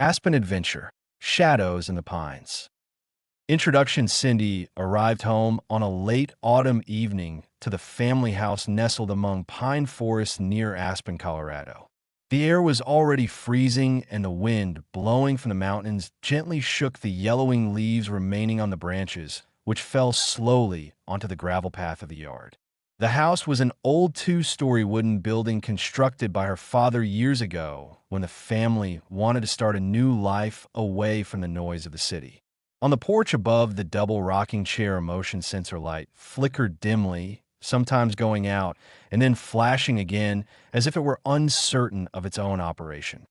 Aspen Adventure, Shadows in the Pines. Introduction: Cindy arrived home on a late autumn evening to the family house nestled among pine forests near Aspen, Colorado. The air was already freezing, and the wind, blowing from the mountains, gently shook the yellowing leaves remaining on the branches, which fell slowly onto the gravel path of the yard. The house was an old two-story wooden building constructed by her father years ago when the family wanted to start a new life away from the noise of the city. On the porch above, the double rocking chair motion sensor light flickered dimly, sometimes going out and then flashing again as if it were uncertain of its own operation.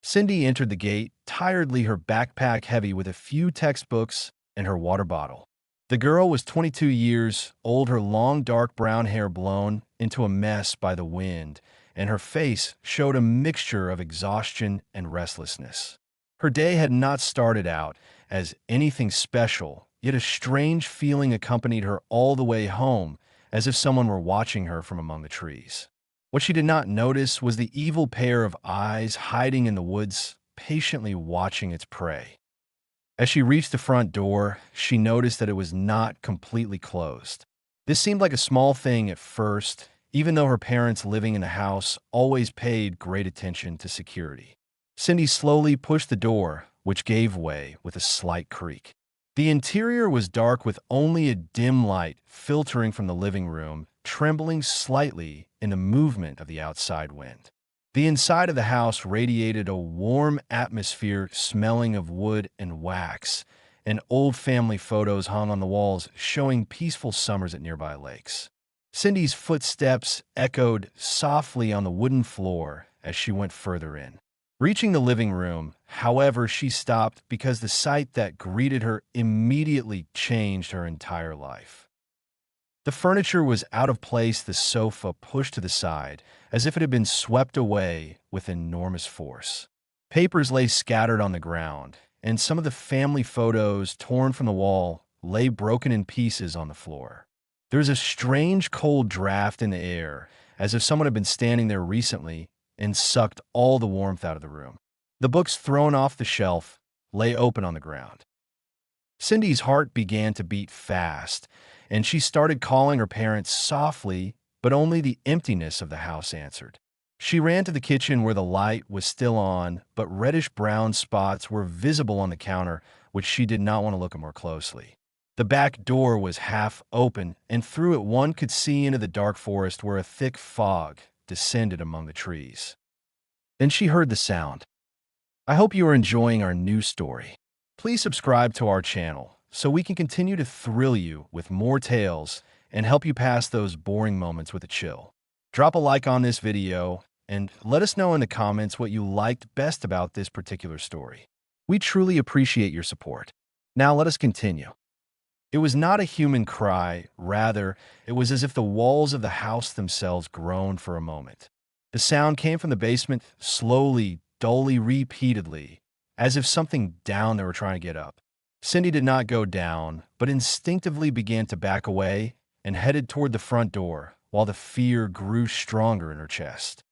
Cindy entered the gate, tiredly, her backpack heavy with a few textbooks and her water bottle. The girl was 22 years old, her long dark brown hair blown into a mess by the wind, and her face showed a mixture of exhaustion and restlessness. Her day had not started out as anything special, yet a strange feeling accompanied her all the way home, as if someone were watching her from among the trees. What she did not notice was the evil pair of eyes hiding in the woods, patiently watching its prey. As she reached the front door, she noticed that it was not completely closed. This seemed like a small thing at first, even though her parents living in the house always paid great attention to security. Cindy slowly pushed the door, which gave way with a slight creak. The interior was dark with only a dim light filtering from the living room, trembling slightly in the movement of the outside wind. The inside of the house radiated a warm atmosphere smelling of wood and wax, and old family photos hung on the walls showing peaceful summers at nearby lakes. Cindy's footsteps echoed softly on the wooden floor as she went further in. Reaching the living room, however, she stopped because the sight that greeted her immediately changed her entire life. The furniture was out of place, the sofa pushed to the side, as if it had been swept away with enormous force. Papers lay scattered on the ground, and some of the family photos, torn from the wall, lay broken in pieces on the floor. There was a strange cold draft in the air, as if someone had been standing there recently and sucked all the warmth out of the room. The books thrown off the shelf lay open on the ground. Cindy's heart began to beat fast, and she started calling her parents softly, but only the emptiness of the house answered. She ran to the kitchen where the light was still on, but reddish-brown spots were visible on the counter, which she did not want to look at more closely. The back door was half open, and through it one could see into the dark forest where a thick fog descended among the trees. Then she heard the sound. I hope you are enjoying our new story. Please subscribe to our channel so we can continue to thrill you with more tales and help you pass those boring moments with a chill. Drop a like on this video and let us know in the comments what you liked best about this particular story. We truly appreciate your support. Now let us continue. It was not a human cry, rather, it was as if the walls of the house themselves groaned for a moment. The sound came from the basement, slowly, dully, repeatedly, as if something down they were trying to get up. Cindy did not go down, but instinctively began to back away and headed toward the front door, while the fear grew stronger in her chest.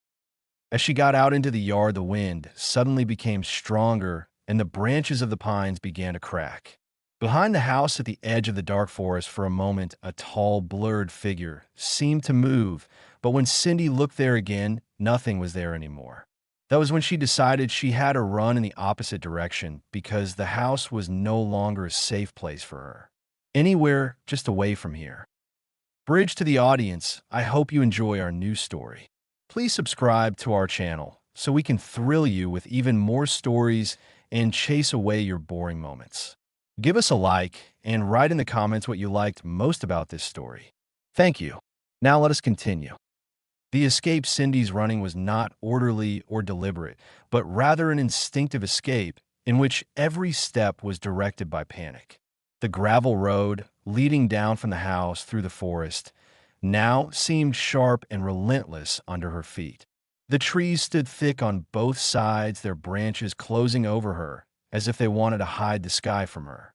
As she got out into the yard, the wind suddenly became stronger, and the branches of the pines began to crack. Behind the house at the edge of the dark forest, for a moment, a tall, blurred figure seemed to move, but when Cindy looked there again, nothing was there anymore. That was when she decided she had to run in the opposite direction because the house was no longer a safe place for her. Anywhere just away from here. Bridge to the audience, I hope you enjoy our new story. Please subscribe to our channel so we can thrill you with even more stories and chase away your boring moments. Give us a like and write in the comments what you liked most about this story. Thank you. Now let us continue. The escape Cindy's running was not orderly or deliberate, but rather an instinctive escape in which every step was directed by panic. The gravel road, leading down from the house through the forest, now seemed sharp and relentless under her feet. The trees stood thick on both sides, their branches closing over her, as if they wanted to hide the sky from her.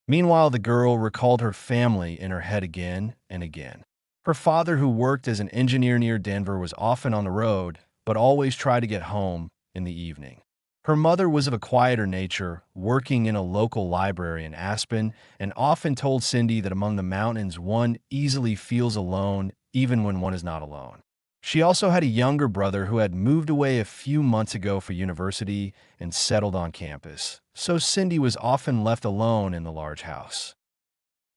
Meanwhile, the girl recalled her family in her head again and again. Her father, who worked as an engineer near Denver, was often on the road, but always tried to get home in the evening. Her mother was of a quieter nature, working in a local library in Aspen, and often told Cindy that among the mountains one easily feels alone even when one is not alone. She also had a younger brother who had moved away a few months ago for university and settled on campus, so Cindy was often left alone in the large house.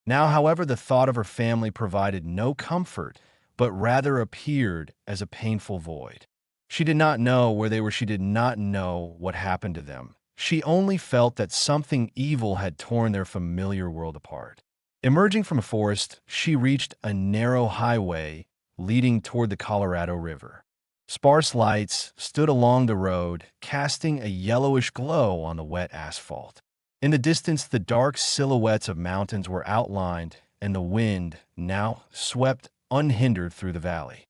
Now, however, the thought of her family provided no comfort, but rather appeared as a painful void. She did not know where they were. She did not know what happened to them. She only felt that something evil had torn their familiar world apart. Emerging from a forest, she reached a narrow highway leading toward the Colorado River. Sparse lights stood along the road, casting a yellowish glow on the wet asphalt. In the distance, the dark silhouettes of mountains were outlined, and the wind now swept unhindered through the valley.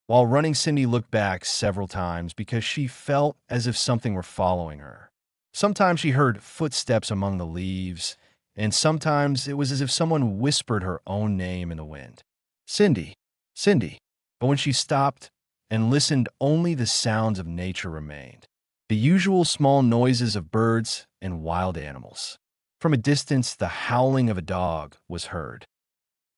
While running, Cindy looked back several times because she felt as if something were following her. Sometimes she heard footsteps among the leaves, and sometimes it was as if someone whispered her own name in the wind. Cindy, Cindy. But when she stopped and listened, only the sounds of nature remained. The usual small noises of birds and wild animals. From a distance, the howling of a dog was heard.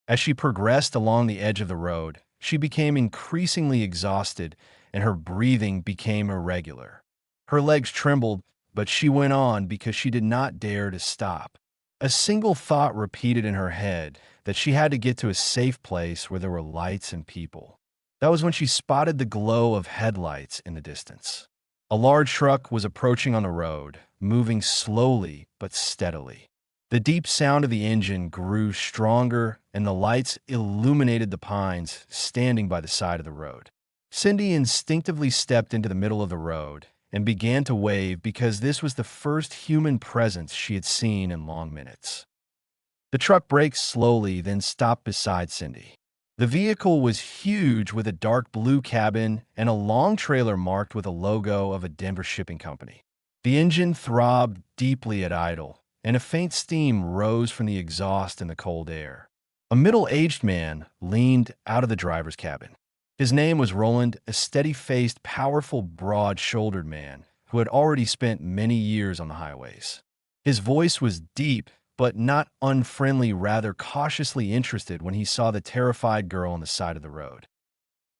As she progressed along the edge of the road, she became increasingly exhausted and her breathing became irregular. Her legs trembled, but she went on because she did not dare to stop. A single thought repeated in her head that she had to get to a safe place where there were lights and people. That was when she spotted the glow of headlights in the distance. A large truck was approaching on the road, moving slowly but steadily. The deep sound of the engine grew stronger, and the lights illuminated the pines standing by the side of the road. Cindy instinctively stepped into the middle of the road and began to wave because this was the first human presence she had seen in long minutes. The truck braked slowly, then stopped beside Cindy. The vehicle was huge with a dark blue cabin and a long trailer marked with a logo of a Denver shipping company. The engine throbbed deeply at idle, and a faint steam rose from the exhaust in the cold air. A middle-aged man leaned out of the driver's cabin. His name was Roland, a steady-faced, powerful, broad-shouldered man who had already spent many years on the highways. His voice was deep, but not unfriendly, rather cautiously interested when he saw the terrified girl on the side of the road.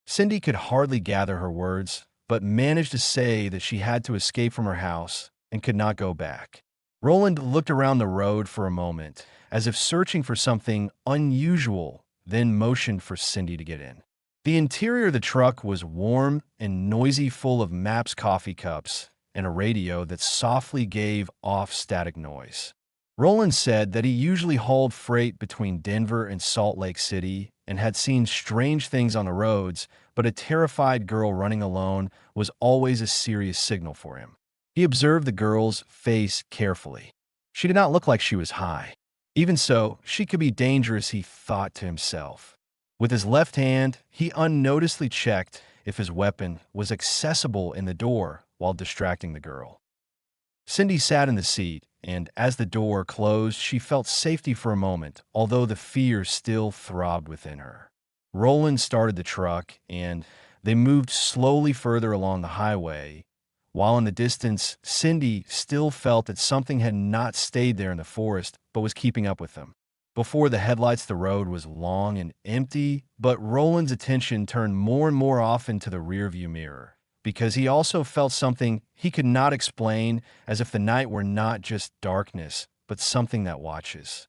Cindy could hardly gather her words, but managed to say that she had to escape from her house and could not go back. Roland looked around the road for a moment, as if searching for something unusual, then motioned for Cindy to get in. The interior of the truck was warm and noisy, full of maps, coffee cups, and a radio that softly gave off static noise. Roland said that he usually hauled freight between Denver and Salt Lake City and had seen strange things on the roads, but a terrified girl running alone was always a serious signal for him. He observed the girl's face carefully. She did not look like she was high. Even so, she could be dangerous, he thought to himself. With his left hand, he unnoticedly checked if his weapon was accessible in the door while distracting the girl. Cindy sat in the seat, and as the door closed, she felt safety for a moment, although the fear still throbbed within her. Roland started the truck, and they moved slowly further along the highway, while in the distance, Cindy still felt that something had not stayed there in the forest, but was keeping up with them. Before the headlights, the road was long and empty, but Roland's attention turned more and more often to the rearview mirror, because he also felt something he could not explain, as if the night were not just darkness, but something that watches.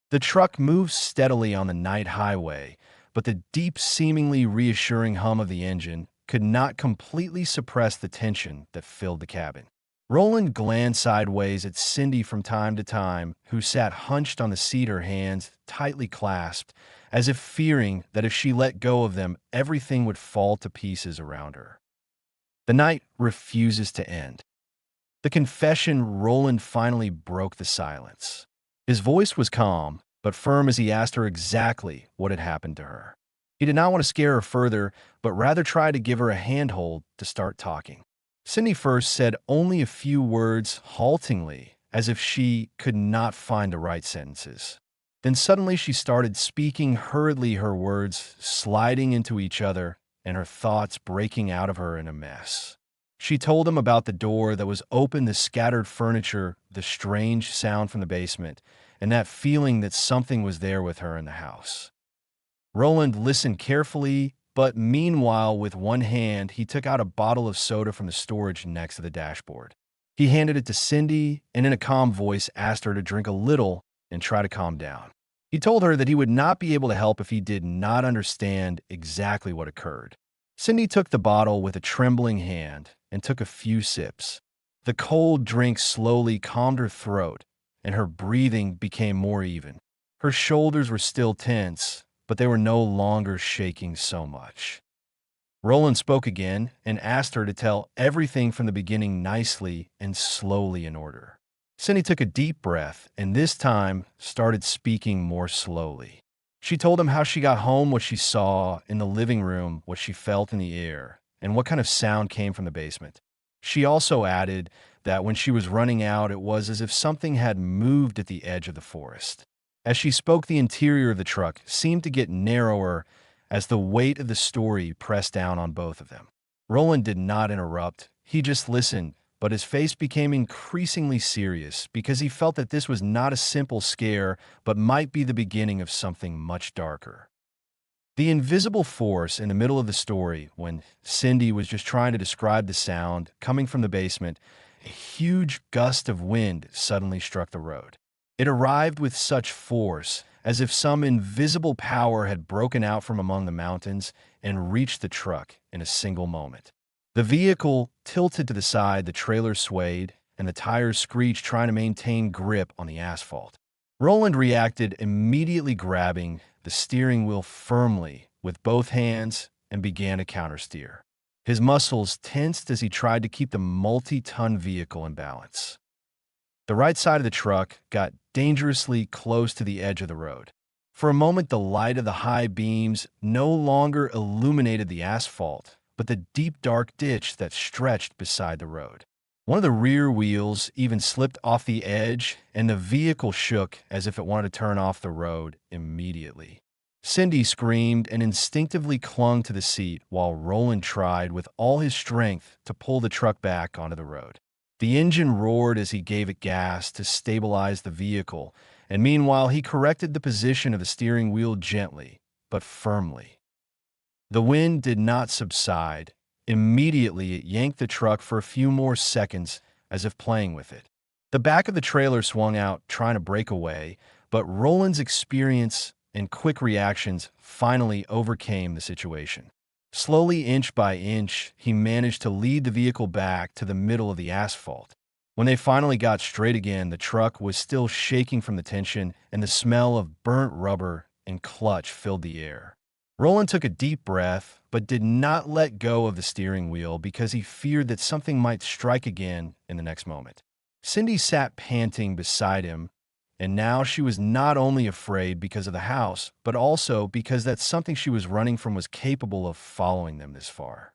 The truck moved steadily on the night highway, but the deep, seemingly reassuring hum of the engine could not completely suppress the tension that filled the cabin. Roland glanced sideways at Cindy from time to time, who sat hunched on the seat, her hands tightly clasped, as if fearing that if she let go of them, everything would fall to pieces around her. The night refuses to end. The confession. Roland finally broke the silence. His voice was calm, but firm as he asked her exactly what had happened to her. He did not want to scare her further, but rather try to give her a handhold to start talking. Cindy first said only a few words haltingly, as if she could not find the right sentences. Then suddenly she started speaking hurriedly, her words sliding into each other and her thoughts breaking out of her in a mess. She told him about the door that was open, the scattered furniture, the strange sound from the basement, and that feeling that something was there with her in the house. Roland listened carefully, but meanwhile, with one hand, he took out a bottle of soda from the storage next to the dashboard. He handed it to Cindy and in a calm voice asked her to drink a little and try to calm down. He told her that he would not be able to help if he did not understand exactly what occurred. Cindy took the bottle with a trembling hand and took a few sips. The cold drink slowly calmed her throat, and her breathing became more even. Her shoulders were still tense, but they were no longer shaking so much. Roland spoke again and asked her to tell everything from the beginning nicely and slowly in order. Cindy took a deep breath and this time started speaking more slowly. She told him how she got home, what she saw in the living room, what she felt in the air, and what kind of sound came from the basement. She also added that when she was running out, it was as if something had moved at the edge of the forest. As she spoke, the interior of the truck seemed to get narrower as the weight of the story pressed down on both of them. Roland did not interrupt. He just listened, but his face became increasingly serious because he felt that this was not a simple scare, but might be the beginning of something much darker. The invisible force in the middle of the story, when Cindy was just trying to describe the sound coming from the basement, a huge gust of wind suddenly struck the road. It arrived with such force, as if some invisible power had broken out from among the mountains and reached the truck in a single moment. The vehicle tilted to the side, the trailer swayed, and the tires screeched, trying to maintain grip on the asphalt. Roland reacted, immediately grabbing the steering wheel firmly with both hands and began to countersteer. His muscles tensed as he tried to keep the multi-ton vehicle in balance. The right side of the truck got dangerously close to the edge of the road. For a moment, the light of the high beams no longer illuminated the asphalt, but the deep dark ditch that stretched beside the road. One of the rear wheels even slipped off the edge, and the vehicle shook as if it wanted to turn off the road immediately. Cindy screamed and instinctively clung to the seat while Roland tried with all his strength to pull the truck back onto the road. The engine roared as he gave it gas to stabilize the vehicle, and meanwhile he corrected the position of the steering wheel gently, but firmly. The wind did not subside. Immediately, it yanked the truck for a few more seconds, as if playing with it. The back of the trailer swung out, trying to break away, but Roland's experience and quick reactions finally overcame the situation. Slowly, inch by inch, he managed to lead the vehicle back to the middle of the asphalt. When they finally got straight again, the truck was still shaking from the tension, and the smell of burnt rubber and clutch filled the air. Roland took a deep breath, but did not let go of the steering wheel because he feared that something might strike again in the next moment. Cindy sat panting beside him, and now she was not only afraid because of the house, but also because that something she was running from was capable of following them this far.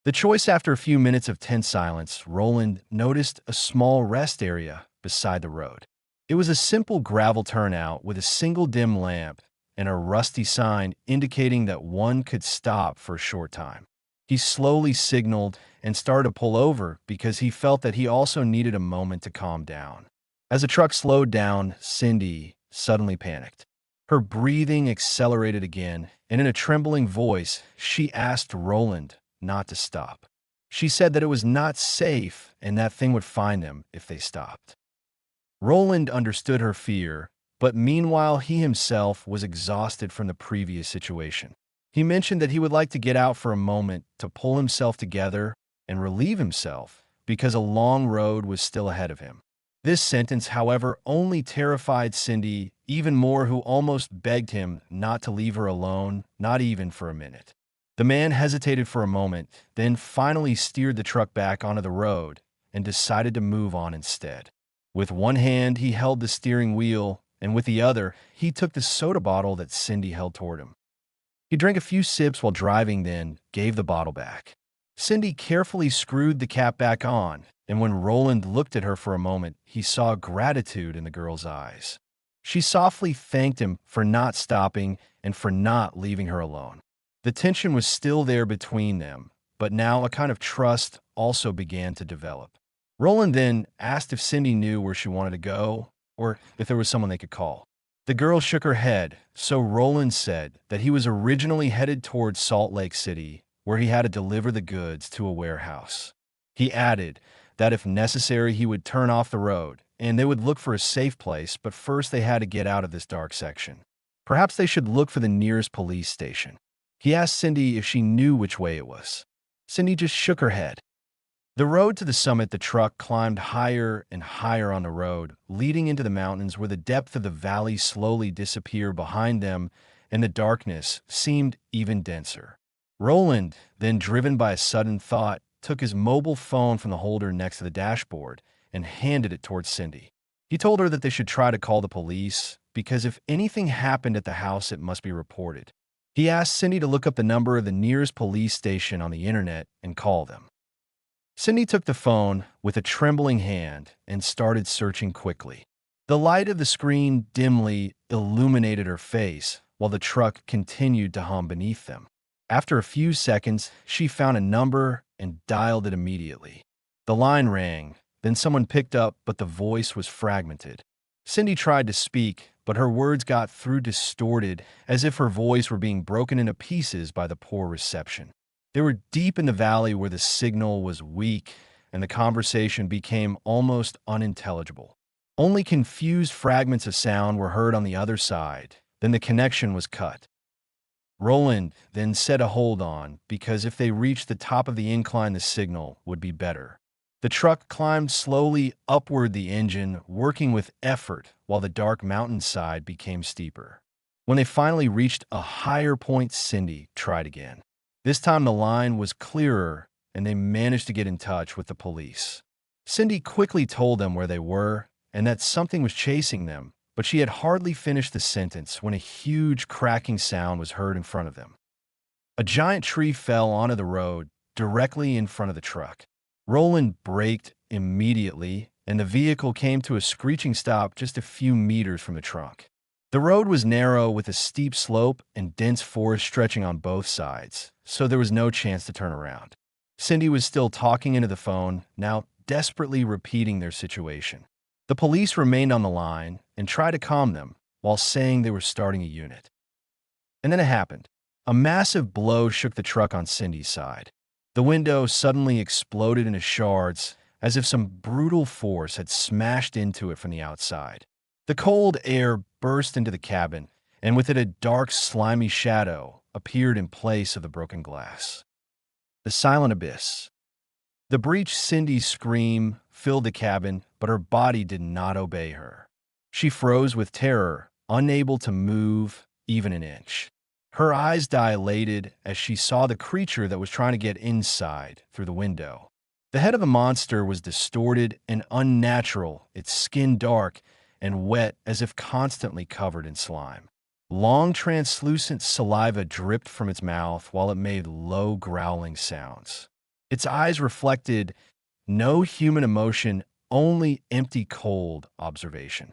The choice after a few minutes of tense silence, Roland noticed a small rest area beside the road. It was a simple gravel turnout with a single dim lamp and a rusty sign indicating that one could stop for a short time. He slowly signaled and started to pull over because he felt that he also needed a moment to calm down. As the truck slowed down, Cindy suddenly panicked. Her breathing accelerated again, and in a trembling voice, she asked Roland not to stop. She said that it was not safe and that thing would find them if they stopped. Roland understood her fear, but meanwhile he himself was exhausted from the previous situation. He mentioned that he would like to get out for a moment to pull himself together and relieve himself because a long road was still ahead of him. This sentence, however, only terrified Cindy even more, who almost begged him not to leave her alone, not even for a minute. The man hesitated for a moment, then finally steered the truck back onto the road and decided to move on instead. With one hand, he held the steering wheel, and with the other, he took the soda bottle that Cindy held toward him. He drank a few sips while driving, then gave the bottle back. Cindy carefully screwed the cap back on, and when Roland looked at her for a moment, he saw gratitude in the girl's eyes. She softly thanked him for not stopping and for not leaving her alone. The tension was still there between them, but now a kind of trust also began to develop. Roland then asked if Cindy knew where she wanted to go, or if there was someone they could call. The girl shook her head, so Roland said that he was originally headed towards Salt Lake City, where he had to deliver the goods to a warehouse. He added that if necessary, he would turn off the road, and they would look for a safe place, but first they had to get out of this dark section. Perhaps they should look for the nearest police station. He asked Cindy if she knew which way it was. Cindy just shook her head. The road to the summit, the truck climbed higher and higher on the road, leading into the mountains where the depth of the valley slowly disappeared behind them and the darkness seemed even denser. Roland, then driven by a sudden thought, took his mobile phone from the holder next to the dashboard and handed it towards Cindy. He told her that they should try to call the police, because if anything happened at the house, it must be reported. He asked Cindy to look up the number of the nearest police station on the internet and call them. Cindy took the phone with a trembling hand and started searching quickly. The light of the screen dimly illuminated her face while the truck continued to hum beneath them. After a few seconds, she found a number and dialed it immediately. The line rang, then someone picked up, but the voice was fragmented. Cindy tried to speak, but her words got through distorted, as if her voice were being broken into pieces by the poor reception. They were deep in the valley where the signal was weak, and the conversation became almost unintelligible. Only confused fragments of sound were heard on the other side. Then the connection was cut. Roland then set a hold on, because if they reached the top of the incline, the signal would be better. The truck climbed slowly upward, the engine working with effort, while the dark mountainside became steeper. When they finally reached a higher point, Cindy tried again. This time the line was clearer, and they managed to get in touch with the police. Cindy quickly told them where they were and that something was chasing them, but she had hardly finished the sentence when a huge cracking sound was heard in front of them. A giant tree fell onto the road directly in front of the truck. Roland braked immediately, and the vehicle came to a screeching stop just a few meters from the truck. The road was narrow with a steep slope and dense forest stretching on both sides, so there was no chance to turn around. Cindy was still talking into the phone, now desperately repeating their situation. The police remained on the line and tried to calm them while saying they were starting a unit. And then it happened. A massive blow shook the truck on Cindy's side. The window suddenly exploded into shards, as if some brutal force had smashed into it from the outside. The cold air burst into the cabin, and with it a dark, slimy shadow appeared in place of the broken glass. The silent abyss. The breached Cindy's scream filled the cabin, but her body did not obey her. She froze with terror, unable to move even an inch. Her eyes dilated as she saw the creature that was trying to get inside through the window. The head of the monster was distorted and unnatural, its skin dark and wet as if constantly covered in slime. Long, translucent saliva dripped from its mouth while it made low, growling sounds. Its eyes reflected no human emotion, only empty, cold observation.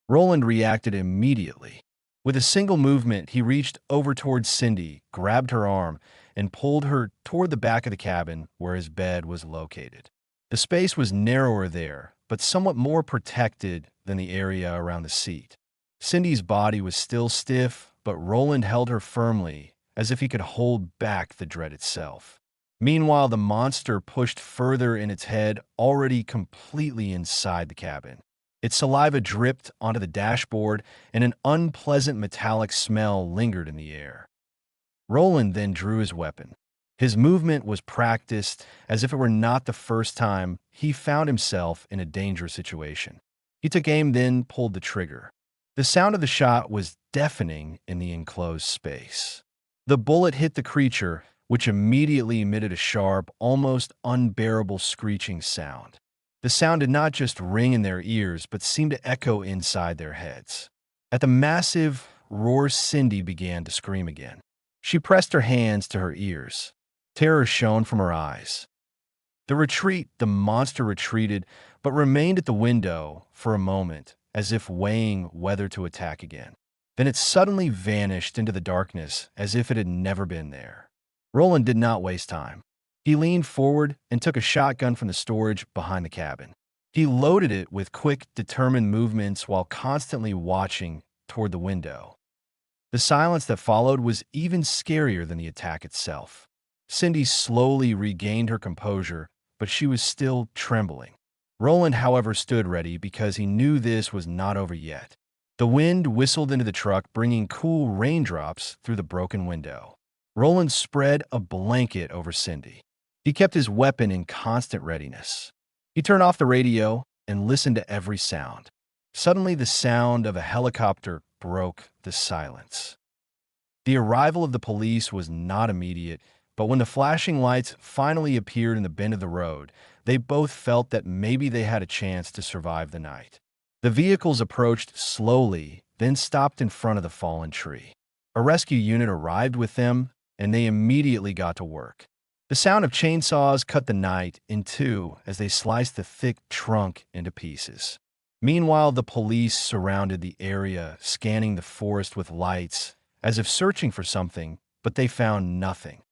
Roland reacted immediately. With a single movement, he reached over towards Cindy, grabbed her arm, and pulled her toward the back of the cabin where his bed was located. The space was narrower there, but somewhat more protected than the area around the seat. Cindy's body was still stiff, but Roland held her firmly, as if he could hold back the dread itself. Meanwhile, the monster pushed further in its head, already completely inside the cabin. Its saliva dripped onto the dashboard, and an unpleasant metallic smell lingered in the air. Roland then drew his weapon. His movement was practiced, as if it were not the first time he found himself in a dangerous situation. He took aim, then pulled the trigger. The sound of the shot was deafening in the enclosed space. The bullet hit the creature, which immediately emitted a sharp, almost unbearable screeching sound. The sound did not just ring in their ears, but seemed to echo inside their heads. At the massive roar, Cindy began to scream again. She pressed her hands to her ears. Terror shone from her eyes. The monster retreated, but remained at the window for a moment, as if weighing whether to attack again. Then it suddenly vanished into the darkness, as if it had never been there. Roland did not waste time. He leaned forward and took a shotgun from the storage behind the cabin. He loaded it with quick, determined movements while constantly watching toward the window. The silence that followed was even scarier than the attack itself. Cindy slowly regained her composure, but she was still trembling. Roland, however, stood ready because he knew this was not over yet. The wind whistled into the truck, bringing cool raindrops through the broken window. Roland spread a blanket over Cindy. He kept his weapon in constant readiness. He turned off the radio and listened to every sound. Suddenly, the sound of a helicopter broke the silence. The arrival of the police was not immediate, but when the flashing lights finally appeared in the bend of the road, they both felt that maybe they had a chance to survive the night. The vehicles approached slowly, then stopped in front of the fallen tree. A rescue unit arrived with them, and they immediately got to work. The sound of chainsaws cut the night in two as they sliced the thick trunk into pieces. Meanwhile, the police surrounded the area, scanning the forest with lights, as if searching for something, but they found nothing.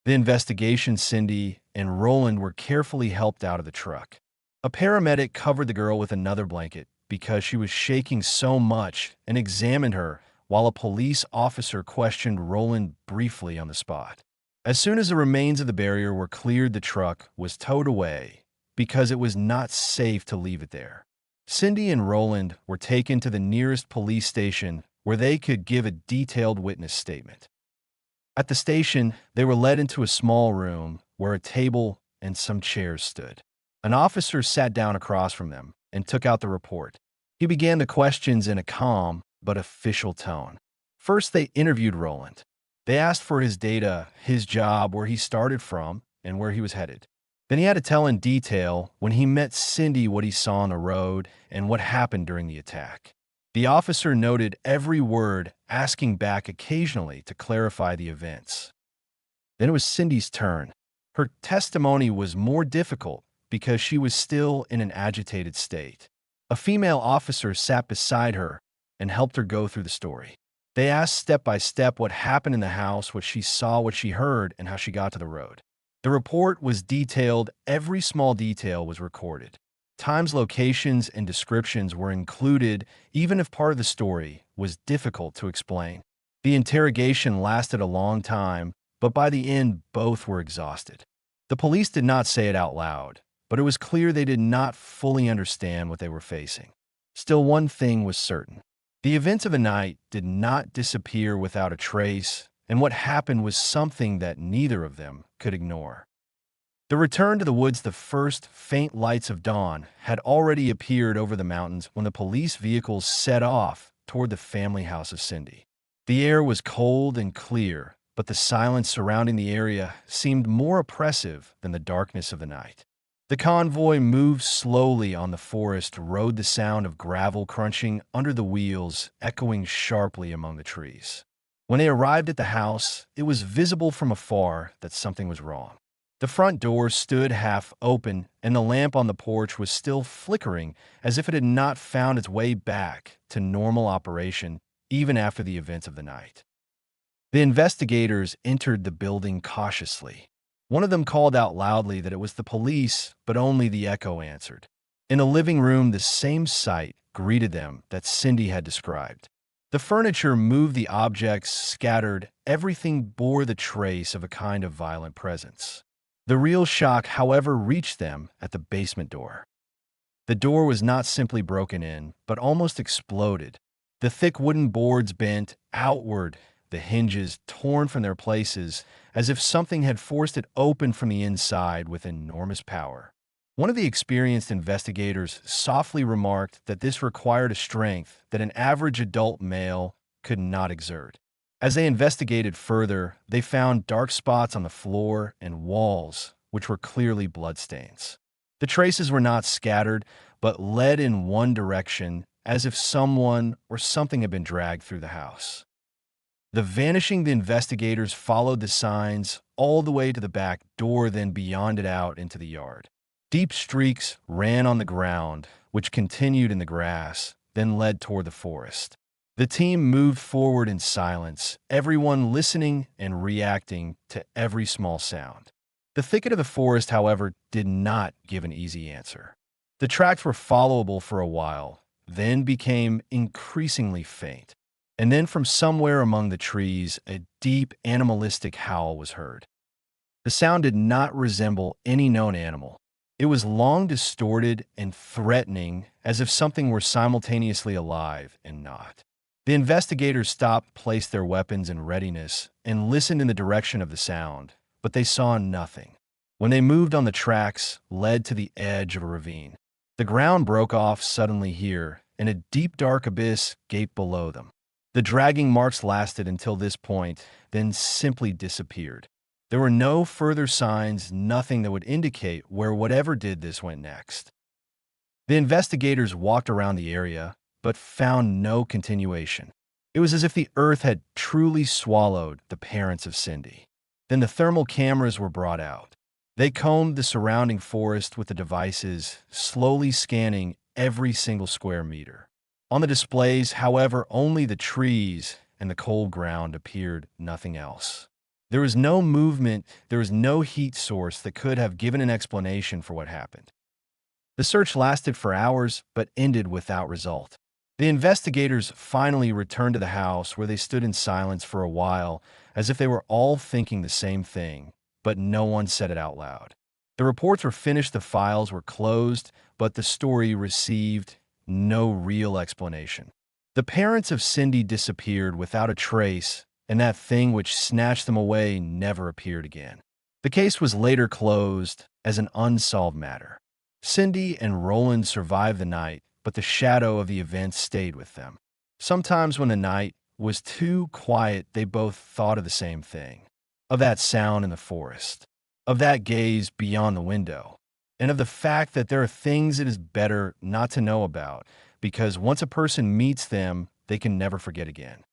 The investigation, Cindy and Roland were carefully helped out of the truck. A paramedic covered the girl with another blanket because she was shaking so much and examined her, while a police officer questioned Roland briefly on the spot. As soon as the remains of the barrier were cleared, the truck was towed away because it was not safe to leave it there. Cindy and Roland were taken to the nearest police station where they could give a detailed witness statement. At the station, they were led into a small room where a table and some chairs stood. An officer sat down across from them and took out the report. He began the questions in a calm but official tone. First, they interviewed Roland. They asked for his data, his job, where he started from, and where he was headed. Then he had to tell in detail when he met Cindy what he saw on the road and what happened during the attack. The officer noted every word, asking back occasionally to clarify the events. Then it was Cindy's turn. Her testimony was more difficult because she was still in an agitated state. A female officer sat beside her and helped her go through the story. They asked step by step what happened in the house, what she saw, what she heard, and how she got to the road. The report was detailed. Every small detail was recorded. Times, locations, and descriptions were included, even if part of the story was difficult to explain. The interrogation lasted a long time, but by the end, both were exhausted. The police did not say it out loud, but it was clear they did not fully understand what they were facing. Still, one thing was certain. The events of the night did not disappear without a trace, and what happened was something that neither of them could ignore. The return to the woods, the first faint lights of dawn, had already appeared over the mountains when the police vehicles set off toward the family house of Cindy. The air was cold and clear, but the silence surrounding the area seemed more oppressive than the darkness of the night. The convoy moved slowly on the forest road, the sound of gravel crunching under the wheels echoing sharply among the trees. When they arrived at the house, it was visible from afar that something was wrong. The front door stood half open, and the lamp on the porch was still flickering as if it had not found its way back to normal operation even after the events of the night. The investigators entered the building cautiously. One of them called out loudly that it was the police, but only the echo answered. In the living room, the same sight greeted them that Cindy had described. The furniture moved, the objects scattered, everything bore the trace of a kind of violent presence. The real shock, however, reached them at the basement door. The door was not simply broken in, but almost exploded. The thick wooden boards bent outward, the hinges torn from their places, as if something had forced it open from the inside with enormous power. One of the experienced investigators softly remarked that this required a strength that an average adult male could not exert. As they investigated further, they found dark spots on the floor and walls, which were clearly bloodstains. The traces were not scattered, but led in one direction, as if someone or something had been dragged through the house. The investigators followed the signs all the way to the back door, then beyond it out into the yard. Deep streaks ran on the ground, which continued in the grass, then led toward the forest. The team moved forward in silence, everyone listening and reacting to every small sound. The thicket of the forest, however, did not give an easy answer. The tracks were followable for a while, then became increasingly faint. And then from somewhere among the trees, a deep animalistic howl was heard. The sound did not resemble any known animal. It was long distorted and threatening, as if something were simultaneously alive and not. The investigators stopped, placed their weapons in readiness, and listened in the direction of the sound, but they saw nothing. When they moved on, the tracks led to the edge of a ravine. The ground broke off suddenly here, and a deep dark abyss gaped below them. The dragging marks lasted until this point, then simply disappeared. There were no further signs, nothing that would indicate where whatever did this went next. The investigators walked around the area, but found no continuation. It was as if the earth had truly swallowed the parents of Cindy. Then the thermal cameras were brought out. They combed the surrounding forest with the devices, slowly scanning every single square meter. On the displays, however, only the trees and the cold ground appeared, nothing else. There was no movement, there was no heat source that could have given an explanation for what happened. The search lasted for hours, but ended without result. The investigators finally returned to the house, where they stood in silence for a while, as if they were all thinking the same thing, but no one said it out loud. The reports were finished, the files were closed, but the story received no real explanation. The parents of Cindy disappeared without a trace, and that thing which snatched them away never appeared again. The case was later closed as an unsolved matter. Cindy and Roland survived the night, but the shadow of the events stayed with them. Sometimes when the night was too quiet, they both thought of the same thing, of that sound in the forest, of that gaze beyond the window, and of the fact that there are things it is better not to know about, because once a person meets them, they can never forget again.